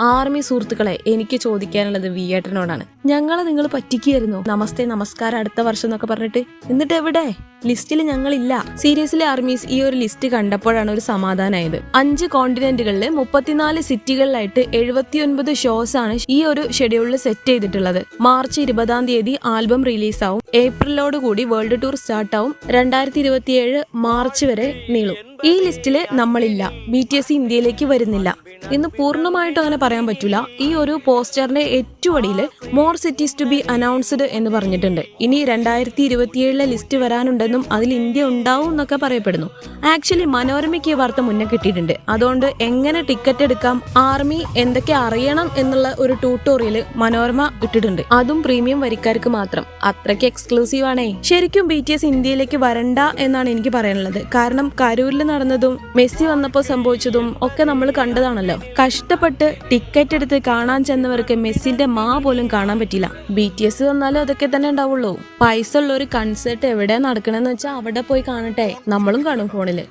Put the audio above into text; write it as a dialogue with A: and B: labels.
A: Army സുഹൃത്തുക്കളെ, എനിക്ക് ചോദിക്കാനുള്ളത് വിയേട്ടനോടാണ്. ഞങ്ങളെ നിങ്ങൾ പറ്റിക്കുകയായിരുന്നു. നമസ്തേ നമസ്കാരം അടുത്ത വർഷം എന്നൊക്കെ പറഞ്ഞിട്ട്, എന്നിട്ട് എവിടെ ലിസ്റ്റിൽ ഞങ്ങളില്ല. സീരിയസ്ലി ആർമീസ്, ഈ ഒരു ലിസ്റ്റ് കണ്ടപ്പോഴാണ് ഒരു സമാധാനമായത്. 5 കോണ്ടിനെന്റുകളിലെ 34 സിറ്റികളിലായിട്ട് 79 ഷോസ് ആണ് ഈ ഒരു ഷെഡ്യൂളിൽ സെറ്റ് ചെയ്തിട്ടുള്ളത്. മാർച്ച് 20-ാം തീയതി ആൽബം റിലീസാവും. ഏപ്രിലോട് കൂടി വേൾഡ് ടൂർ സ്റ്റാർട്ടാവും. 2027 മാർച്ച് വരെ നീളും. ഈ ലിസ്റ്റില് നമ്മളില്ല. BTS ഇന്ത്യയിലേക്ക് വരുന്നില്ല എന്ന് പൂർണ്ണമായിട്ടും അങ്ങനെ പറയാൻ പറ്റൂല. ഈ ഒരു പോസ്റ്ററിന്റെ ഏറ്റവും അടിയില് more cities to be announced എന്ന് പറഞ്ഞിട്ടുണ്ട്. ഇനി 2027 ലിസ്റ്റ് വരാനുണ്ടെന്നും അതിൽ ഇന്ത്യ ഉണ്ടാവും എന്നൊക്കെ പറയപ്പെടുന്നു. ആക്ച്വലി മനോരമയ്ക്ക് ഈ വാർത്ത മുന്നേ കിട്ടിയിട്ടുണ്ട്. അതുകൊണ്ട് എങ്ങനെ ടിക്കറ്റ് എടുക്കാം, ആർമി എന്തൊക്കെ അറിയണം എന്നുള്ള ഒരു ട്യൂട്ടോറിയൽ മനോരമ ഇട്ടിട്ടുണ്ട്. അതും പ്രീമിയം വരിക്കാർക്ക് മാത്രം. അത്രയ്ക്ക് എക്സ്ക്ലൂസീവ് ആണേ. ശരിക്കും BTS ഇന്ത്യയിലേക്ക് വരണ്ട എന്നാണ് എനിക്ക് പറയാനുള്ളത്. കാരണം കരൂരിൽ നടന്നതും മെസ്സി വന്നപ്പോൾ സംഭവിച്ചതും ഒക്കെ നമ്മൾ കണ്ടതാണല്ലോ. കഷ്ടപ്പെട്ട് ടിക്കറ്റ് എടുത്ത് കാണാൻ ചെന്നവർക്ക് മെസ്സിന്റെ പോലും കാണാൻ പറ്റില്ല. BTS വന്നാലും അതൊക്കെ തന്നെ ഉണ്ടാവുള്ളൂ. പൈസ ഉള്ള ഒരു കൺസേർട്ട് എവിടെയാ നടക്കണെന്ന് വെച്ചാൽ അവിടെ പോയി കാണട്ടെ. നമ്മളും കാണും ഫോണില്.